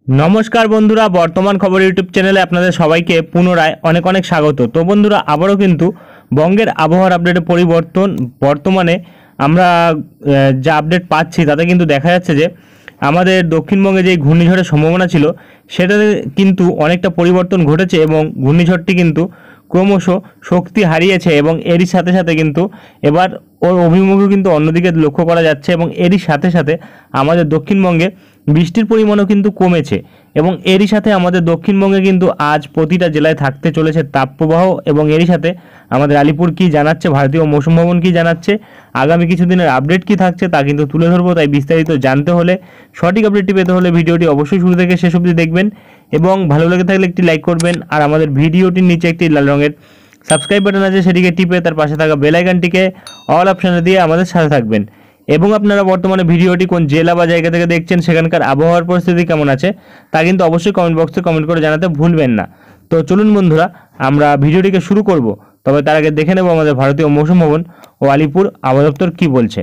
নমস্কার বন্ধুরা, বর্তমান খবর ইউটিউব চ্যানেলে আপনাদের সবাইকে পুনরায় অনেক অনেক স্বাগত। তো বন্ধুরা, আবারও কিন্তু বঙ্গের আবহাওয়ার আপডেটে পরিবর্তন। বর্তমানে আমরা যা আপডেট পাচ্ছি তাতে কিন্তু দেখা যাচ্ছে যে আমাদের দক্ষিণবঙ্গে যে ঘূর্ণিঝড়ের সম্ভাবনা ছিল সেটাতে কিন্তু অনেকটা পরিবর্তন ঘটেছে এবং ঘূর্ণিঝড়টি কিন্তু ক্রমশ শক্তি হারিয়েছে এবং এরই সাথে সাথে কিন্তু এবার ওর অভিমুখও কিন্তু অন্যদিকে লক্ষ্য করা যাচ্ছে এবং এরই সাথে সাথে আমাদের দক্ষিণবঙ্গে বৃষ্টির পরিমাণও কিন্তু কমেছে এবং এরই সাথে আমাদের দক্ষিণবঙ্গে কিন্তু আজ প্রতিটা জেলায় থাকতে চলেছে তাপপ্রবাহ এবং এরই সাথে আমাদের আলিপুর কী জানাচ্ছে, ভারতীয় মৌসুম ভবন কী জানাচ্ছে, আগামী কিছুদিনের আপডেট কী থাকছে তা কিন্তু তুলে ধরবো। তাই বিস্তারিত জানতে হলে, সঠিক আপডেটটি পেতে হলে ভিডিওটি অবশ্যই শুরু থেকে শেষ অবধি দেখবেন এবং ভালো লেগে থাকলে একটি লাইক করবেন আর আমাদের ভিডিওটির নিচে একটি লাল রঙের সাবস্ক্রাইব বাটন আছে, সেটিকে টিপে তার পাশে থাকা বেল আইকনটিকে অল অপশানে দিয়ে আমাদের সাথে থাকবেন। এবং আপনারা বর্তমানে ভিডিওটি কোন জেলা বা জায়গা থেকে দেখছেন, সেখানকার আবহাওয়ার পরিস্থিতি কেমন আছে তা কিন্তু অবশ্যই কমেন্ট বক্সে কমেন্ট করে জানাতে ভুলবেন না। তো চলুন বন্ধুরা, আমরা ভিডিওটিকে শুরু করব, তবে তার আগে দেখে নেব আমাদের ভারতীয় মৌসুম ভবন ও আলিপুর আবহাওয়া দপ্তর কী বলছে।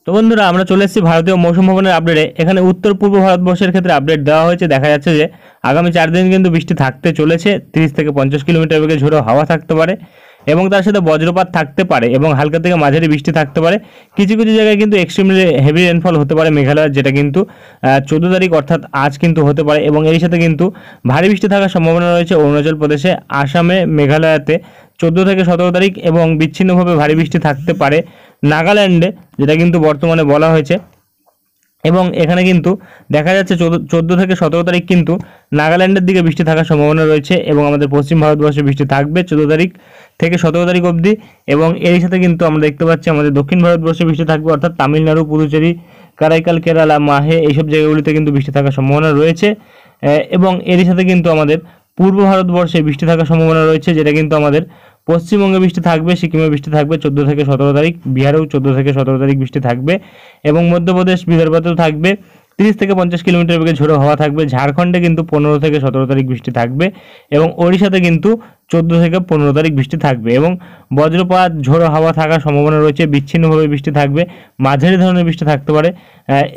তো বন্ধুরা, আমরা চলে এসেছি ভারতীয় মৌসুম ভবনের আপডেটে। এখানে উত্তর পূর্ব ভারতবর্ষের ক্ষেত্রে আপডেট দেওয়া হয়েছে। দেখা যাচ্ছে যে আগামী 4 দিন কিন্তু বৃষ্টি থাকতে চলেছে। 30 থেকে 50 কিলোমিটার বেগে ঝোড়ো হাওয়া থাকতে পারে এবং তার সাথে বজ্রপাত থাকতে পারে এবং হালকা থেকে মাঝারি বৃষ্টি থাকতে পারে। কিছু কিছু জায়গায় কিন্তু এক্সট্রিমলি হেভি রেনফল হতে পারে মেঘালয়, যেটা কিন্তু 14 তারিখ অর্থাৎ আজ কিন্তু হতে পারে এবং এর সাথে কিন্তু ভারী বৃষ্টি থাকার সম্ভাবনা রয়েছে অরুণাচল প্রদেশে, আসামে, মেঘালয়তে 14 থেকে 17 তারিখ এবং বিচ্ছিন্নভাবে ভারী বৃষ্টি থাকতে পারে নাগাল্যান্ডে, যেটা কিন্তু বর্তমানে বলা হয়েছে। এবং এখানে কিন্তু দেখা যাচ্ছে 14 থেকে 17 তারিখ কিন্তু নাগাল্যান্ডের দিকে বৃষ্টি থাকার সম্ভাবনা রয়েছে এবং আমাদের পশ্চিম ভারতবর্ষে বৃষ্টি থাকবে 14 তারিখ থেকে 17 তারিখ অবধি। এবং এর সাথে কিন্তু আমরা দেখতে পাচ্ছি আমাদের দক্ষিণ ভারতবর্ষে বৃষ্টি থাকবে, অর্থাৎ তামিলনাড়ু, পুদুচেরি, কারাইকাল, কেরালা, মাহে, এইসব জায়গাগুলিতে কিন্তু বৃষ্টি থাকার সম্ভাবনা রয়েছে। এবং এর সাথে কিন্তু আমাদের পূর্ব ভারতবর্ষে বৃষ্টি থাকার সম্ভাবনা রয়েছে, যেটা কিন্তু আমাদের পশ্চিমবঙ্গে বৃষ্টি থাকবে, সিকিমে বৃষ্টি থাকবে 14 থেকে 17 তারিখ, বিহারেও 14 থেকে 17 তারিখ বৃষ্টি থাকবে এবং মধ্যপ্রদেশ, বিদর্ভতেও থাকবে। 30 থেকে 50 কিলোমিটার বেগে ঝোড়ো হাওয়া থাকবে। ঝাড়খণ্ডে কিন্তু 15 থেকে 17 তারিখ বৃষ্টি থাকবে এবং ওড়িশাতে কিন্তু 14 থেকে 15 তারিখ বৃষ্টি থাকবে এবং বজ্রপাত, ঝোড়ো হাওয়া থাকার সম্ভাবনা রয়েছে। বিচ্ছিন্নভাবে বৃষ্টি থাকবে, মাঝারি ধরনের বৃষ্টি থাকতে পারে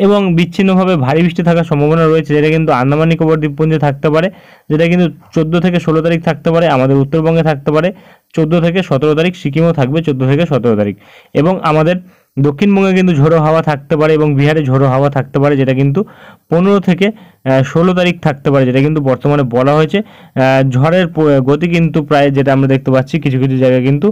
এবং বিচ্ছিন্নভাবে ভারী বৃষ্টি থাকার সম্ভাবনা রয়েছে, যেটা কিন্তু আন্দামান নিকোবর দ্বীপপুঞ্জে থাকতে পারে, যেটা কিন্তু 14 থেকে 16 তারিখ থাকতে পারে। আমাদের উত্তরবঙ্গে থাকতে পারে 14 থেকে 17 তারিখ, সিকিমেও থাকবে 14 থেকে 17 তারিখ এবং আমাদের দক্ষিণবঙ্গে কিন্তু ঝোড়ো হাওয়া থাকতে পারে এবং বিহারে ঝোড়ো হাওয়া থাকতে পারে, যেটা কিন্তু 15 থেকে 16 তারিখ থাকতে পারে, যেটা কিন্তু বর্তমানে বলা হয়েছে। ঝড়ের গতি কিন্তু প্রায়, যেটা আমরা দেখতে পাচ্ছি, কিছু কিছু জায়গায় কিন্তু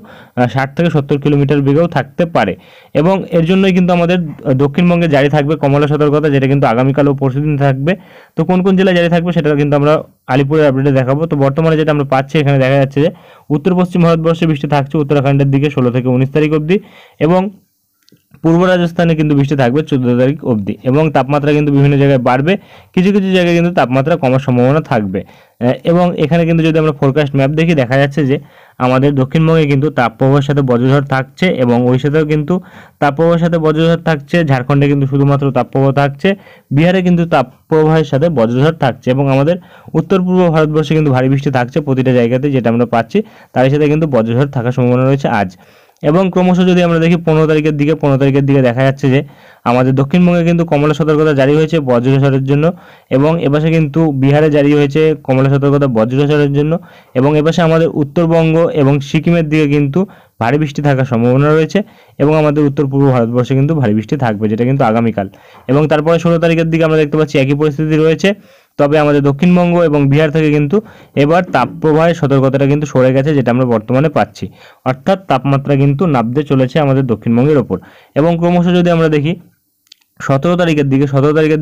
60 থেকে 70 কিলোমিটার বেগেও থাকতে পারে এবং এর জন্যই কিন্তু আমাদের দক্ষিণবঙ্গে জারি থাকবে কমলা সতর্কতা, যেটা কিন্তু আগামীকাল ও পরশুদিন থাকবে। তো কোন কোন জেলায় জারি থাকবে সেটা কিন্তু আমরা আলিপুরের আপডেটে দেখাবো। তো বর্তমানে যেটা আমরা পাচ্ছি, এখানে দেখা যাচ্ছে যে উত্তর পশ্চিম ভারতবর্ষে বৃষ্টি থাকছে উত্তরাখণ্ডের দিকে 16 থেকে 19 তারিখ অবধি এবং পূর্ব রাজস্থানে কিন্তু বৃষ্টি থাকবে 14 তারিখ অবধি এবং তাপমাত্রা কিন্তু বিভিন্ন জায়গায় বাড়বে, কিছু কিছু জায়গায় কিন্তু তাপমাত্রা কমার সম্ভাবনা থাকবে। এবং এখানে কিন্তু যদি আমরা ফোরকাস্ট ম্যাপ দেখি, দেখা যাচ্ছে যে আমাদের দক্ষিণবঙ্গে কিন্তু তাপপ্রবাহের সাথে বজ্রঝড় থাকছে এবং ওড়িশাতেও কিন্তু তাপপ্রবাহের সাথে বজ্রঝড় থাকছে। ঝাড়খণ্ডে কিন্তু শুধুমাত্র তাপপ্রবাহ থাকছে, বিহারে কিন্তু তাপপ্রবাহের সাথে বজ্রঝড় থাকছে এবং আমাদের উত্তর পূর্ব ভারতবর্ষে কিন্তু ভারী বৃষ্টি থাকছে প্রতিটা জায়গাতে, যেটা আমরা পাচ্ছি। তার সাথে কিন্তু বজ্রঝড় থাকার সম্ভাবনা রয়েছে আজ এবং ক্রমশ যদি আমরা দেখি 15 তারিখের দিকে দেখা যাচ্ছে যে আমাদের দক্ষিণবঙ্গে কিন্তু কমলা সতর্কতা জারি হয়েছে বজ্রঝড়ের জন্য এবং এপাশে কিন্তু বিহারে জারি হয়েছে কমলা সতর্কতা বজ্রঝড়ের জন্য এবং এপাশে আমাদের উত্তরবঙ্গ এবং সিকিমের দিকে কিন্তু ভারী বৃষ্টি থাকার সম্ভাবনা রয়েছে এবং আমাদের উত্তর পূর্ব ভারতবর্ষে কিন্তু ভারী বৃষ্টি থাকবে, যেটা কিন্তু আগামীকাল। এবং তারপরে 16 তারিখের দিকে আমরা দেখতে পাচ্ছি একই পরিস্থিতি রয়েছে, তবে আমাদের দক্ষিণবঙ্গ এবং বিহার থেকে কিন্তু এবার তাপপ্রবাহের সতর্কতাটা কিন্তু সরে গেছে, যেটা আমরা বর্তমানে পাচ্ছি, অর্থাৎ তাপমাত্রা কিন্তু নামতে চলেছে আমাদের দক্ষিণবঙ্গের ওপর। এবং ক্রমশ যদি আমরা দেখি 17 তারিখের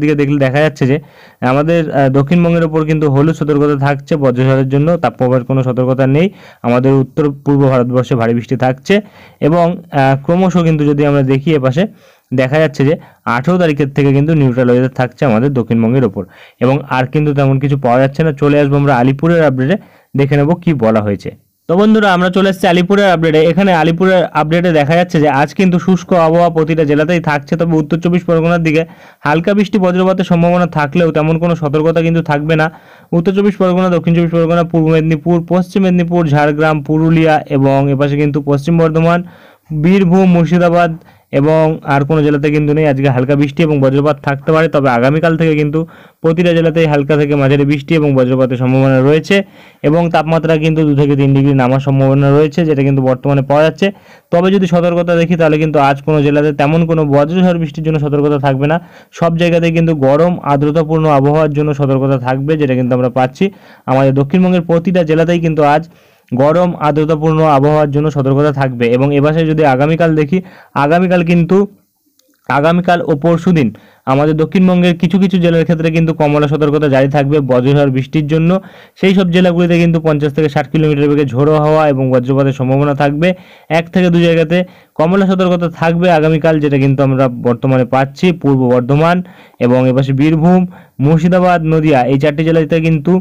দিকে দেখলে দেখা যাচ্ছে যে আমাদের দক্ষিণবঙ্গের ওপর কিন্তু হলুদ সতর্কতা থাকছে বজ্রঝড়ের জন্য, তাপপ্রবাহের কোনো সতর্কতা নেই। আমাদের উত্তর পূর্ব ভারতবর্ষে ভারী বৃষ্টি থাকছে এবং ক্রমশ কিন্তু যদি আমরা দেখি এপাশে দেখা যাচ্ছে যে 18 তারিখের থেকে কিন্তু নিউট্রাল ওয়েদার থাকছে আমাদের দক্ষিণবঙ্গের ওপর এবং আর কিন্তু তেমন কিছু পাওয়া যাচ্ছে না। চলে আসবো আমরা আলিপুরের আপডেটে, দেখে নেব কি বলা হয়েছে। তো বন্ধুরা, আমরা চলে এসেছি আলিপুরের আপডেটে। এখানে আলিপুরের আপডেটে দেখা যাচ্ছে যে আজ কিন্তু শুষ্ক আবহাওয়া প্রতিটা জেলাতেই থাকছে, তবে উত্তর 24 পরগনার দিকে হালকা বৃষ্টি বজ্রপাতের সম্ভাবনা থাকলেও তেমন কোনো সতর্কতা কিন্তু থাকবে না। উত্তর 24 পরগনা, দক্ষিণ 24 পরগনা, পূর্ব মেদিনীপুর, পশ্চিম মেদিনীপুর, ঝাড়গ্রাম, পুরুলিয়া এবং এপাশে কিন্তু পশ্চিম বর্ধমান, বীরভূম, মুর্শিদাবাদ এবং আর কোনো জেলাতে কিন্তু নেই। আজকে হালকা বৃষ্টি এবং বজ্রপাত থাকতে পারে, তবে আগামীকাল থেকে কিন্তু প্রতিটা জেলাতেই হালকা থেকে মাঝারি বৃষ্টি এবং বজ্রপাতের সম্ভাবনা রয়েছে এবং তাপমাত্রা কিন্তু 2 থেকে 3 ডিগ্রি নামার সম্ভাবনা রয়েছে, যেটা কিন্তু বর্তমানে পাওয়া যাচ্ছে। তবে যদি সতর্কতা দেখি তাহলে কিন্তু আজ কোনো জেলাতে তেমন কোনো বজ্রঝড় বৃষ্টির জন্য সতর্কতা থাকবে না। সব জায়গাতেই কিন্তু গরম আর্দ্রতাপূর্ণ আবহাওয়ার জন্য সতর্কতা থাকবে, যেটা কিন্তু আমরা পাচ্ছি। আমাদের দক্ষিণবঙ্গের প্রতিটা জেলাতেই কিন্তু আজ গরম আর্দ্রতাপূর্ণ আবহাওয়ার জন্য সতর্কতা থাকবে। এবং এবারে যদি আগামীকাল দেখি, আগামীকাল ও পরশুদিন আমাদের দক্ষিণবঙ্গের কিছু কিছু জেলার ক্ষেত্রে কিন্তু কমলা সতর্কতা জারি থাকবে বজ্রঝড় বৃষ্টির জন্য। সেই সব জেলাগুলিতে কিন্তু 50 থেকে 60 কিলোমিটার বেগে ঝোড়ো হাওয়া এবং বজ্রপাতের সম্ভাবনা থাকবে। 1 থেকে 2 জায়গাতে কমলা সতর্কতা থাকবে আগামীকাল, যেটা কিন্তু আমরা বর্তমানে পাচ্ছি। পূর্ব বর্ধমান এবং এপাশে বীরভূম, মুর্শিদাবাদ, নদিয়া এই 4টি জেলাতে কিন্তু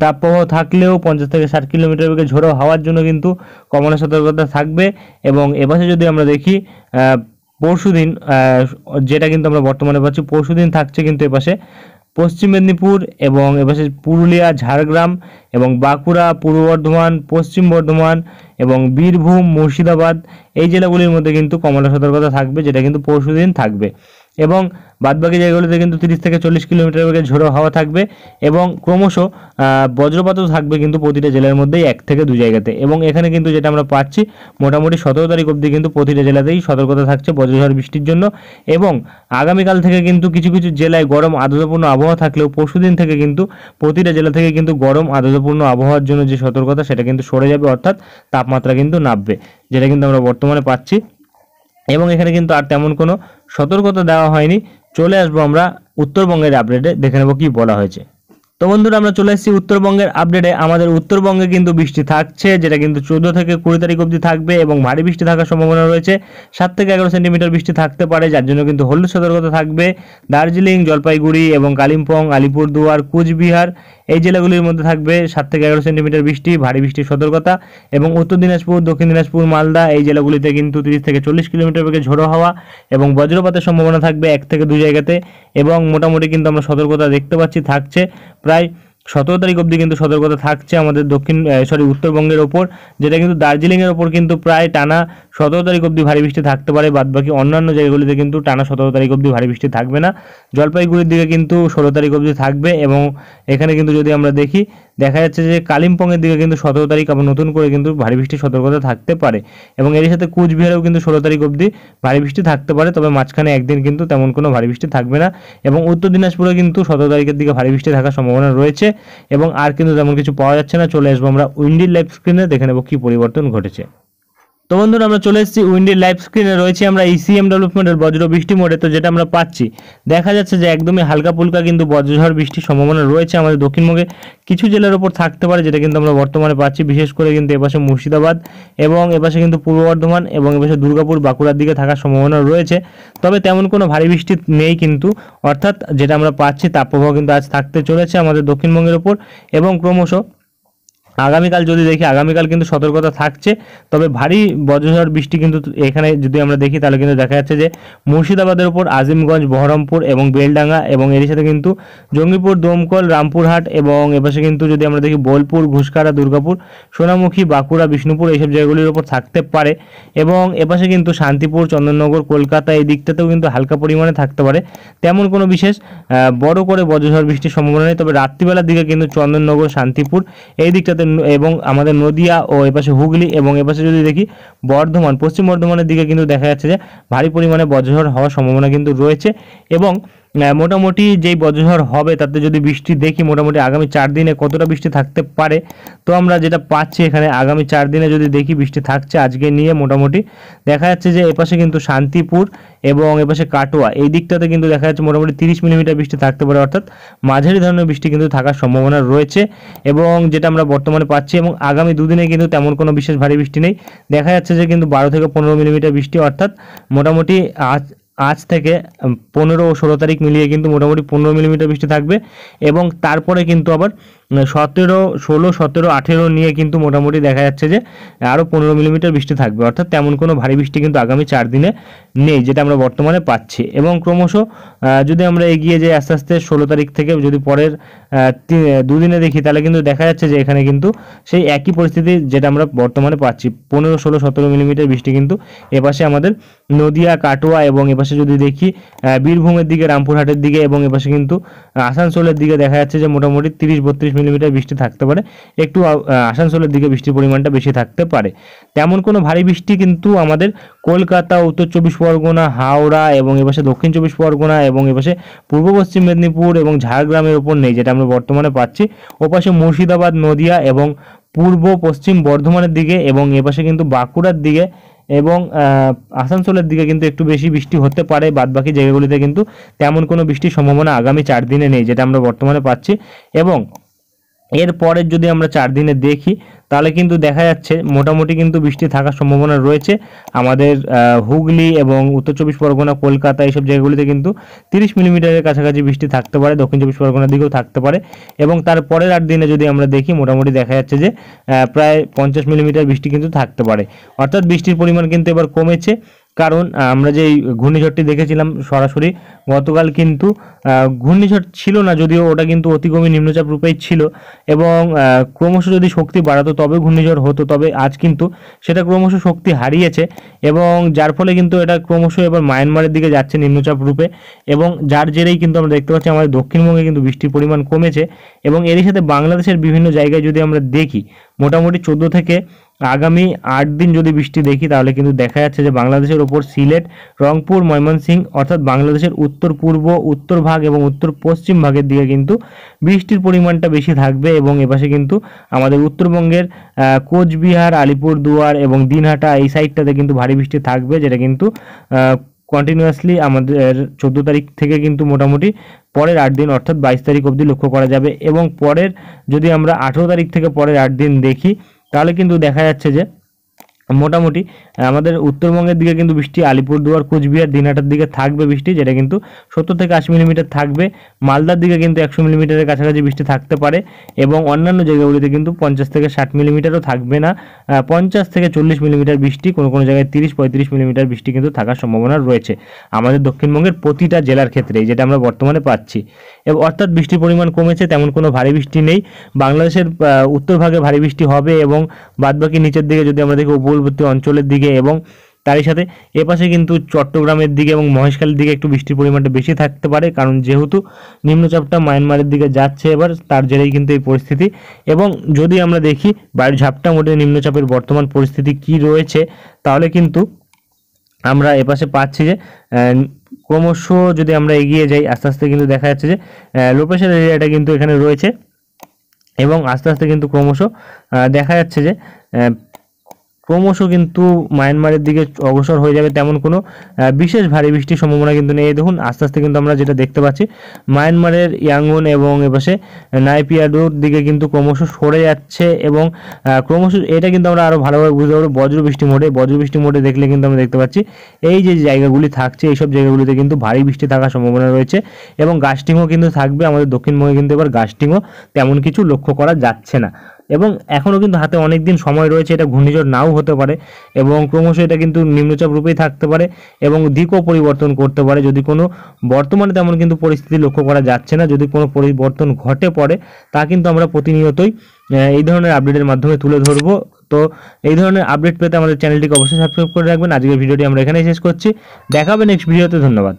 তাপপ্রবাহ থাকলেও 50 থেকে 60 কিলোমিটার বেগে ঝোড়ো হাওয়ার জন্য কিন্তু কমলা সতর্কতা থাকবে। এবং এপাশে যদি আমরা দেখি পরশুদিন, যেটা কিন্তু আমরা বর্তমানে পাচ্ছি, পরশুদিন থাকছে কিন্তু এপাশে পশ্চিম মেদিনীপুর এবং এপাশে পুরুলিয়া, ঝাড়গ্রাম এবং বাঁকুড়া, পূর্ব বর্ধমান, পশ্চিম বর্ধমান এবং বীরভূম, মুর্শিদাবাদ এই জেলাগুলির মধ্যে কিন্তু কমলা সতর্কতা থাকবে, যেটা কিন্তু পরশুদিন থাকবে। এবং বাদবাকি জায়গাগুলিতে কিন্তু 30 থেকে 40 কিলোমিটার বেগে ঝোড়ো হাওয়া থাকবে এবং ক্রমশ বজ্রপাতও থাকবে কিন্তু প্রতিটা জেলার মধ্যেই 1 থেকে 2 জায়গাতে। এবং এখানে কিন্তু যেটা আমরা পাচ্ছি, মোটামুটি 17 তারিখ অবধি কিন্তু প্রতিটা জেলাতেই সতর্কতা থাকছে বজ্রঝড় বৃষ্টির জন্য। এবং আগামীকাল থেকে কিন্তু কিছু কিছু জেলায় গরম আর্দ্রতাপূর্ণ আবহাওয়া থাকলেও পরশুদিন থেকে কিন্তু প্রতিটা জেলা থেকে কিন্তু গরম আর্দ্রতাপূর্ণ আবহাওয়ার জন্য যে সতর্কতা সেটা কিন্তু সরে যাবে, অর্থাৎ তাপমাত্রা কিন্তু নামবে, যেটা কিন্তু আমরা বর্তমানে পাচ্ছি। এবং এখানে কিন্তু আর তেমন কোনো সতর্কতা দেওয়া হয়নি। চলে আসবো আমরা উত্তরবঙ্গের আপডেটে, দেখে নেব কি বলা হয়েছে। তো বন্ধুরা, আমরা চলে এসেছি উত্তরবঙ্গের আপডেটে। আমাদের উত্তরবঙ্গে কিন্তু বৃষ্টি থাকছে, যেটা কিন্তু 14 থেকে 20 তারিখ অবধি থাকবে এবং ভারী বৃষ্টি থাকার সম্ভাবনা রয়েছে। 7 থেকে 11 সেন্টিমিটার বৃষ্টি থাকতে পারে, যার জন্য কিন্তু হলুদ সতর্কতা থাকবে দার্জিলিং, জলপাইগুড়ি এবং কালিম্পং, আলিপুরদুয়ার, কুচবিহার এই জেলাগুলির মধ্যে থাকবে 7 থেকে 11 সেন্টিমিটার বৃষ্টি, ভারী বৃষ্টির সতর্কতা। এবং উত্তর দিনাজপুর, দক্ষিণ দিনাজপুর, মালদা এই জেলাগুলিতে কিন্তু 30 থেকে 40 কিলোমিটার বেগে ঝোড়ো হাওয়া এবং বজ্রপাতের সম্ভাবনা থাকবে 1 থেকে 2 জায়গাতে। এবং মোটামুটি কিন্তু আমরা সতর্কতা দেখতে পাচ্ছি থাকছে প্রায় 17 তারিখ অবধি কিন্তু সতর্কতা থাকছে আমাদের উত্তরবঙ্গের ওপর, যেটা কিন্তু দার্জিলিংয়ের ওপর কিন্তু প্রায় টানা 17 তারিখ অবধি ভারী বৃষ্টি থাকতে পারে। বাদবাকি অন্যান্য জায়গাগুলিতে কিন্তু টানা 17 তারিখ অবধি ভারী বৃষ্টি থাকবে না। জলপাইগুড়ির দিকে কিন্তু 16 তারিখ অবধি থাকবে। এবং এখানে কিন্তু যদি আমরা দেখি, দেখা যাচ্ছে যে কালিম্পংয়ের দিকে কিন্তু 17 তারিখ আবার নতুন করে কিন্তু ভারী বৃষ্টির সতর্কতা থাকতে পারে। এবং এর সাথে কুচবিহারেও কিন্তু 16 তারিখ অবধি ভারী বৃষ্টি থাকতে পারে, তবে মাঝখানে একদিন কিন্তু তেমন কোনো ভারী বৃষ্টি থাকবে না। এবং উত্তর দিনাজপুরে কিন্তু 17 তারিখের দিকে ভারী বৃষ্টি থাকার সম্ভাবনা রয়েছে এবং আর কিন্তু তেমন কিছু পাওয়া যাচ্ছে না। চলে আসবো আমরা উইন্ডির লাইভ স্ক্রিনে, দেখে নেব কি পরিবর্তন ঘটেছে। তো বন্ধুরা, আমরা চলে এসেছি উইন্ডির লাইভ স্ক্রিনে, রয়েছে আমরা ইসিএম ডেভেলপমেন্টের বজ্র বৃষ্টি মোডে। তো যেটা আমরা পাচ্ছি, দেখা যাচ্ছে যে একদমই হালকা ফুলকা কিন্তু বজ্রঝড় বৃষ্টির সম্ভাবনা রয়েছে আমাদের দক্ষিণবঙ্গে কিছু জেলার উপর থাকতে পারে, যেটা কিন্তু আমরা বর্তমানে পাচ্ছি। বিশেষ করে কিন্তু এপাশে মুর্শিদাবাদ এবং এপাশে কিন্তু পূর্ব বর্ধমান এবং এপাশে দুর্গাপুর, বাঁকুড়ার দিকে থাকার সম্ভাবনা রয়েছে। তবে তেমন কোনো ভারী বৃষ্টি নেই কিন্তু, অর্থাৎ যেটা আমরা পাচ্ছি তাপপ্রবাহ কিন্তু আজ থাকতে চলেছে আমাদের দক্ষিণবঙ্গের ওপর। এবং ক্রমশ আগামীকাল যদি দেখি, আগামীকাল কিন্তু সতর্কতা থাকছে, তবে ভারী বজ্রঝড় বৃষ্টি কিন্তু এখানে যদি আমরা দেখি তাহলে কিন্তু দেখা যাচ্ছে যে মুর্শিদাবাদের উপর আজিমগঞ্জ, বহরমপুর এবং বেলডাঙ্গা এবং এর সাথে কিন্তু জঙ্গিপুর, দমকল, রামপুরহাট এবং এপাশে কিন্তু যদি আমরা দেখি বোলপুর, ঘুষকারা, দুর্গাপুর, সোনামুখী, বাঁকুড়া, বিষ্ণুপুর এইসব জায়গাগুলির উপর থাকতে পারে। এবং এপাশে কিন্তু শান্তিপুর, চন্দননগর, কলকাতা এই দিকটাতেও কিন্তু হালকা পরিমাণে থাকতে পারে। তেমন কোনো বিশেষ বড় করে বজ্রঝড় বৃষ্টির সম্ভাবনা নেই, তবে রাত্রিবেলার দিকে কিন্তু চন্দননগর, শান্তিপুর এই দিকটাতে এবং আমাদের নদিয়া ও এপাশে হুগলি এবং এপাশে যদি দেখি বর্ধমান, পশ্চিম বর্ধমানের দিকে কিন্তু দেখা যাচ্ছে যে ভারী পরিমাণে বজ্রঝড় হওয়ার সম্ভাবনা কিন্তু রয়েছে। এবং মোটামুটি যেই বজ্রঝড় হবে তাতে যদি বৃষ্টি দেখি, মোটামুটি আগামী 4 দিনে কতটা বৃষ্টি থাকতে পারে, তো আমরা যেটা পাচ্ছি এখানে আগামী 4 দিনে যদি দেখি বৃষ্টি থাকছে আজকে নিয়ে, মোটামুটি দেখা যাচ্ছে যে এপাশে কিন্তু শান্তিপুর এবং এপাশে কাটোয়া এই দিকটাতে কিন্তু দেখা যাচ্ছে মোটামুটি 30 মিলিমিটার বৃষ্টি থাকতে পারে, অর্থাৎ মাঝারি ধরনের বৃষ্টি কিন্তু থাকার সম্ভাবনা রয়েছে। এবং যেটা আমরা বর্তমানে পাচ্ছি, এবং আগামী 2 দিনে কিন্তু তেমন কোনো বিশেষ ভারী বৃষ্টি নেই। দেখা যাচ্ছে যে কিন্তু 12 থেকে 15 মিলিমিটার বৃষ্টি, অর্থাৎ মোটামুটি আজ থেকে 15 ও 16 তারিখ মিলিয়ে কিন্তু মোটামুটি 15 মিলিমিটার বৃষ্টি থাকবে। এবং তারপরে কিন্তু আবার 17, 16, 17, 18 নিয়ে কিন্তু মোটামুটি দেখা যাচ্ছে যে আরও 15 মিলিমিটার বৃষ্টি থাকবে, অর্থাৎ তেমন কোনো ভারী বৃষ্টি কিন্তু আগামী 4 দিনে নেই, যেটা আমরা বর্তমানে পাচ্ছি। এবং ক্রমশ যদি আমরা এগিয়ে যাই আস্তে আস্তে 16 তারিখ থেকে যদি পরের 2 দিনে দেখি, তাহলে কিন্তু দেখা যাচ্ছে যে এখানে কিন্তু সেই একই পরিস্থিতি যেটা আমরা বর্তমানে পাচ্ছি, 15, 16, 17 মিলিমিটার বৃষ্টি কিন্তু এপাশে আমাদের নদিয়া, কাটোয়া এবং এপাশে যদি দেখি বীরভূমের দিকে, রামপুরহাটের দিকে এবং এপাশে কিন্তু আসানসোলের দিকে দেখা যাচ্ছে যে মোটামুটি 30-32 মিলিমিটার বৃষ্টি থাকতে পারে। একটু আসানসোলের দিকে বৃষ্টির পরিমাণটা বেশি থাকতে পারে। তেমন কোনো ভারী বৃষ্টি কিন্তু আমাদের কলকাতা, উত্তর 24 পরগনা, হাওড়া এবং এপাশে দক্ষিণ 24 পরগনা এবং এপাশে পূর্ব পশ্চিম মেদিনীপুর এবং ঝাড়গ্রামের ওপর নেই, যেটা আমরা বর্তমানে পাচ্ছি। ওপাশে মুর্শিদাবাদ, নদিয়া এবং পূর্ব পশ্চিম বর্ধমানের দিকে এবং এপাশে কিন্তু বাঁকুড়ার দিকে এবং আসানসোলের দিকে কিন্তু একটু বেশি বৃষ্টি হতে পারে। বাদবাকি জায়গাগুলিতে কিন্তু তেমন কোনো বৃষ্টির সম্ভাবনা আগামী 4 দিনে নেই, যেটা আমরা বর্তমানে পাচ্ছি। এবং এরপরের যদি আমরা 4 দিনে দেখি তাহলে কিন্তু দেখা যাচ্ছে মোটামুটি কিন্তু বৃষ্টি থাকার সম্ভাবনা রয়েছে আমাদের হুগলি এবং উত্তর 24 পরগনা, কলকাতা এইসব জায়গাগুলিতে কিন্তু 30 মিলিমিটারের কাছাকাছি বৃষ্টি থাকতে পারে। দক্ষিণ 24 পরগনার দিকেও থাকতে পারে। এবং তারপরের 8 দিনে যদি আমরা দেখি মোটামুটি দেখা যাচ্ছে যে প্রায় 50 মিলিমিটার বৃষ্টি কিন্তু থাকতে পারে। অর্থাৎ বৃষ্টির পরিমাণ কিন্তু এবার কমেছে, কারণ আমরা যে ঘূর্ণিঝড়টি দেখেছিলাম সরাসরি গতকাল কিন্তু ঘূর্ণিঝড় ছিল না, যদিও ওটা কিন্তু অতিগভীর নিম্নচাপ রূপেই ছিল এবং ক্রমশ যদি শক্তি বাড়াতো তবে ঘূর্ণিঝড় হতো। তবে আজ কিন্তু সেটা ক্রমশ শক্তি হারিয়েছে এবং যার ফলে কিন্তু এটা ক্রমশ এবার মায়ানমারের দিকে যাচ্ছে নিম্নচাপ রূপে এবং যার জেরেই কিন্তু আমরা দেখতে পাচ্ছি আমাদের দক্ষিণবঙ্গে কিন্তু বৃষ্টির পরিমাণ কমেছে। এবং এরই সাথে বাংলাদেশের বিভিন্ন জায়গায় যদি আমরা দেখি মোটামুটি 14 থেকে আগামী 8 দিন যদি বৃষ্টি দেখি তাহলে কিন্তু দেখা যাচ্ছে যে বাংলাদেশের ওপর সিলেট, রংপুর, ময়মনসিংহ অর্থাৎ বাংলাদেশের উত্তর পূর্ব, উত্তর ভাগ এবং উত্তর পশ্চিম ভাগের দিকে কিন্তু বৃষ্টির পরিমাণটা বেশি থাকবে। এবং এপাশে কিন্তু আমাদের উত্তরবঙ্গের কোচবিহার, আলিপুরদুয়ার এবং দিনহাটা এই সাইডটাতে কিন্তু ভারী বৃষ্টি থাকবে, যেটা কিন্তু কন্টিনিউয়াসলি আমাদের 14 তারিখ থেকে কিন্তু মোটামুটি পরের 8 দিন অর্থাৎ 22 তারিখ অবধি লক্ষ্য করা যাবে। এবং পরের যদি আমরা 18 তারিখ থেকে পরের 8 দিন দেখি তাহলে কিন্তু দেখা যাচ্ছে যে মোটামুটি আমাদের উত্তরবঙ্গের দিকে কিন্তু বৃষ্টি আলিপুরদুয়ার, কোচবিহার, দিনহাটার দিকে থাকবে বৃষ্টি, যেটা কিন্তু 70 থেকে 80 মিলিমিটার থাকবে। মালদার দিকে কিন্তু 100 মিলিমিটারের কাছাকাছি বৃষ্টি থাকতে পারে এবং অন্যান্য জায়গাগুলিতে কিন্তু 50 থেকে 60 মিলিমিটারও থাকবে না, 50 থেকে 40 মিলিমিটার বৃষ্টি, কোনো কোনো জায়গায় 30-35 মিলিমিটার বৃষ্টি কিন্তু থাকার সম্ভাবনা রয়েছে আমাদের দক্ষিণবঙ্গের প্রতিটা জেলার ক্ষেত্রে, যেটা আমরা বর্তমানে পাচ্ছি। এবং অর্থাৎ বৃষ্টির পরিমাণ কমেছে, তেমন কোনো ভারী বৃষ্টি নেই। বাংলাদেশের উত্তর ভাগে ভারী বৃষ্টি হবে এবং বাদবাকি নিচের দিকে যদি আমরা দেখি উপকূলবর্তী অঞ্চলের দিকে এবং তারই সাথে এপাশে কিন্তু চট্টগ্রামের দিকে এবং মহেশখালীর দিকে একটু বৃষ্টির পরিমাণটা বেশি থাকতে পারে, কারণ যেহেতু নিম্নচাপটা মায়ানমারের দিকে যাচ্ছে এবার, তার জেরেই কিন্তু এই পরিস্থিতি। এবং যদি আমরা দেখি বায়ুর ঝাপটা মোটে নিম্নচাপের বর্তমান পরিস্থিতি কি রয়েছে তাহলে কিন্তু আমরা এপাশে পাচ্ছি যে ক্রমশ যদি আমরা এগিয়ে যাই আস্তে আস্তে কিন্তু দেখা যাচ্ছে যে লো প্রেশার এরিয়াটা কিন্তু এখানে রয়েছে এবং আস্তে আস্তে কিন্তু ক্রমশ দেখা যাচ্ছে যে ক্রমশ কিন্তু মায়ানমারের দিকে অগ্রসর হয়ে যাবে। তেমন কোনো বিশেষ ভারী বৃষ্টির সম্ভাবনা কিন্তু নেই। দেখুন আস্তে আস্তে কিন্তু আমরা যেটা দেখতে পাচ্ছি মায়ানমারের ইয়াঙ্গুন এবং এপাশে নাইপিয়াডোর দিকে কিন্তু ক্রমশ সরে যাচ্ছে এবং ক্রমশ এটা কিন্তু আমরা আরও ভালোভাবে বুঝতে পারবো বজ্রবৃষ্টি মোডে দেখলে কিন্তু আমরা দেখতে পাচ্ছি এই যে জায়গাগুলি থাকছে এইসব জায়গাগুলিতে কিন্তু ভারী বৃষ্টি থাকার সম্ভাবনা রয়েছে এবং গাস্টিংও কিন্তু থাকবে। আমাদের দক্ষিণবঙ্গে কিন্তু এবার গাস্টিংও তেমন কিছু লক্ষ্য করা যাচ্ছে না এবং এখনও কিন্তু হাতে অনেক দিন সময় রয়েছে, এটা ঘূর্ণিঝড় নাও হতে পারে এবং ক্রমশ এটা কিন্তু নিম্নচাপ রূপেই থাকতে পারে এবং দিকও পরিবর্তন করতে পারে যদি কোনো, বর্তমানে তেমন কিন্তু পরিস্থিতি লক্ষ্য করা যাচ্ছে না। যদি কোনো পরিবর্তন ঘটে পড়ে তা কিন্তু আমরা প্রতিনিয়তই এই ধরনের আপডেটের মাধ্যমে তুলে ধরবো। তো এই ধরনের আপডেট পেতে আমাদের চ্যানেলটিকে অবশ্যই সাবস্ক্রাইব করে রাখবেন। আজকের ভিডিওটি আমরা এখানেই শেষ করছি, দেখা হবে নেক্সট ভিডিওতে। ধন্যবাদ।